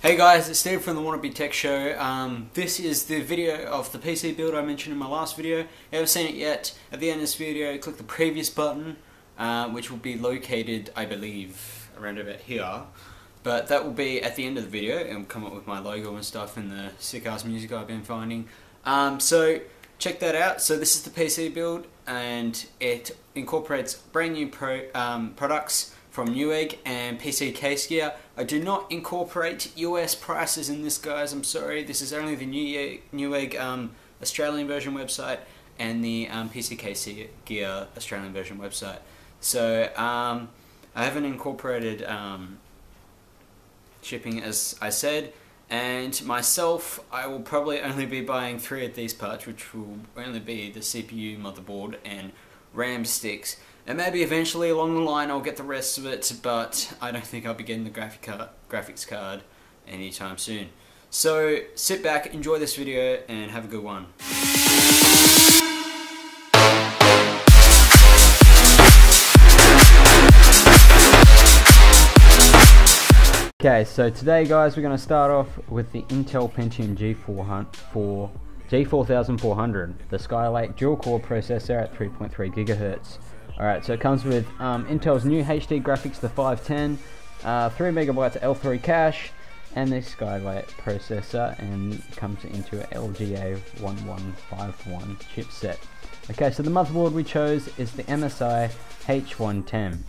Hey guys, it's Steve from the Wannabe Tech Show. This is the video of the PC build I mentioned in my last video. If you haven't seen it yet, at the end of this video, click the previous button, which will be located, I believe, around about here. But that will be at the end of the video, and will come up with my logo and stuff and the sick-ass music I've been finding. So check that out. So this is the PC build, and it incorporates brand new products from Newegg and PC Case Gear. I do not incorporate US prices in this, guys. I'm sorry. This is only the Newegg Australian version website and the PC Case Gear Australian version website. So I haven't incorporated shipping, as I said. And myself, I will probably only be buying 3 of these parts, which will only be the CPU, motherboard, and RAM sticks. And maybe eventually along the line I'll get the rest of it, but I don't think I'll be getting the graphics card anytime soon. So sit back, enjoy this video, and have a good one. Okay, so today guys we're going to start off with the Intel Pentium G4400, the Skylake dual-core processor at 3.3 GHz. Alright, so it comes with Intel's new HD graphics, the 510, 3MB L3 cache, and the Skylake processor, and comes into an LGA 1151 chipset. Okay, so the motherboard we chose is the MSI H110.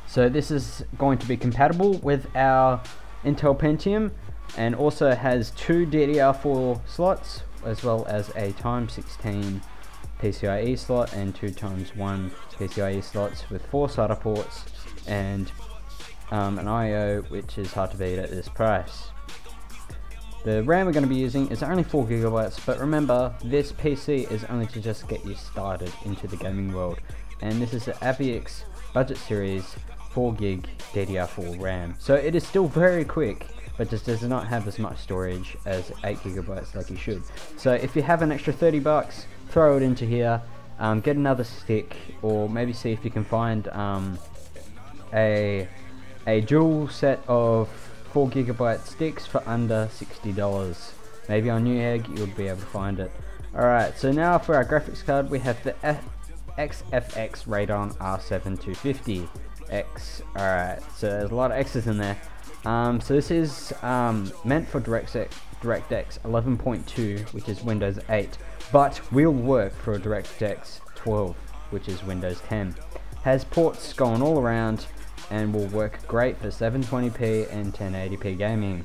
So this is going to be compatible with our Intel Pentium, and also has 2 DDR4 slots, as well as a x16 PCIe slot and 2x1 PCIe slots with 4 SATA ports, and an I/O, which is hard to beat at this price. The RAM we're going to be using is only 4 GB, but remember, this PC is only to just get you started into the gaming world, and this is the Avix Budget Series 4GB DDR4 RAM. So it is still very quick, but just does not have as much storage as 8 GB like you should. So if you have an extra 30 bucks, throw it into here, get another stick, or maybe see if you can find a dual set of 4 GB sticks for under $60. Maybe on Newegg you'll be able to find it. Alright, so now for our graphics card we have the XFX Radeon R7 250X. Alright, so there's a lot of X's in there. So this is meant for DirectX 11.2, which is Windows 8, but will work for a DirectX 12, which is Windows 10. Has ports going all around and will work great for 720p and 1080p gaming.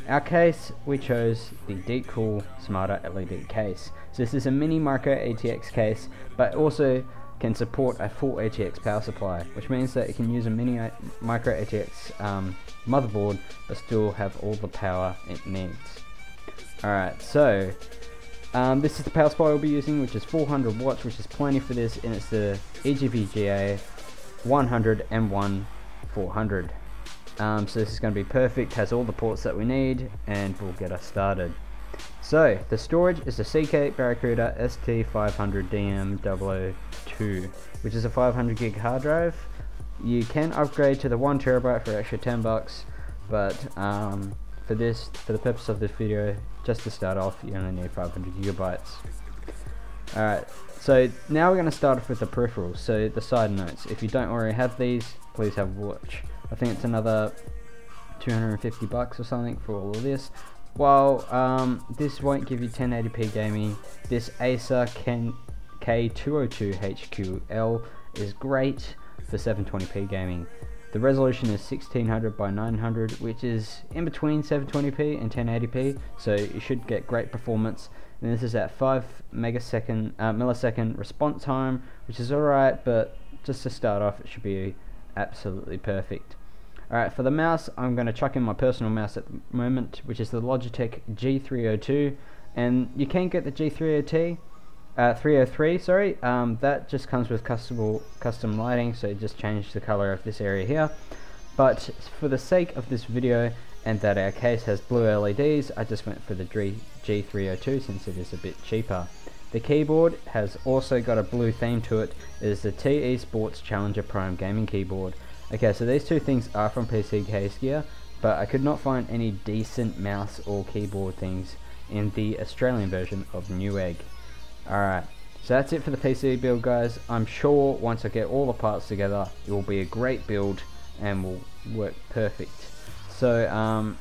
Our case, we chose the Deepcool Smarter LED case. So this is a mini micro ATX case, but also can support a full ATX power supply, which means that it can use a mini micro ATX motherboard but still have all the power it needs. Alright, so this is the power supply we'll be using, which is 400 watts, which is plenty for this, and it's the EGVGA 100 M1 400. So this is going to be perfect, has all the ports that we need, and will get us started. So the storage is the CK Barracuda ST500DM002, which is a 500 gig hard drive. You can upgrade to the 1TB for extra 10 bucks, but for the purpose of this video, just to start off, you only need 500 gigabytes. Alright, so now we're going to start off with the peripherals. So the side notes, if you don't already have these, please have a watch. I think it's another 250 bucks or something for all of this. While this won't give you 1080p gaming, this Acer K202HQL is great for 720p gaming. The resolution is 1600 by 900, which is in between 720p and 1080p, so you should get great performance. And this is at 5 millisecond response time, which is alright, but just to start off, it should be absolutely perfect. Alright, for the mouse, I'm going to chuck in my personal mouse at the moment, which is the Logitech G302, and you can get the G303, that just comes with custom lighting, so just change the color of this area here. But for the sake of this video, and that our case has blue LEDs, I just went for the G302 since it is a bit cheaper. The keyboard has also got a blue theme to it. It is the TE Sports Challenger Prime gaming keyboard. Okay, so these two things are from PC Case Gear, but I could not find any decent mouse or keyboard things in the Australian version of Newegg. Alright, so that's it for the PC build, guys. I'm sure once I get all the parts together, it will be a great build and will work perfect. So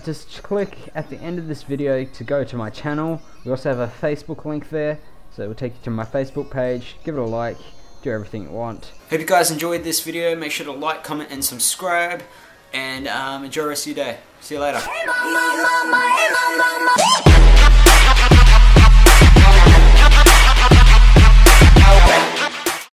just click at the end of this video to go to my channel. We also have a Facebook link there, so it will take you to my Facebook page. Give it a like, do everything you want. Hope you guys enjoyed this video. Make sure to like, comment and subscribe, and enjoy the rest of your day. See you later.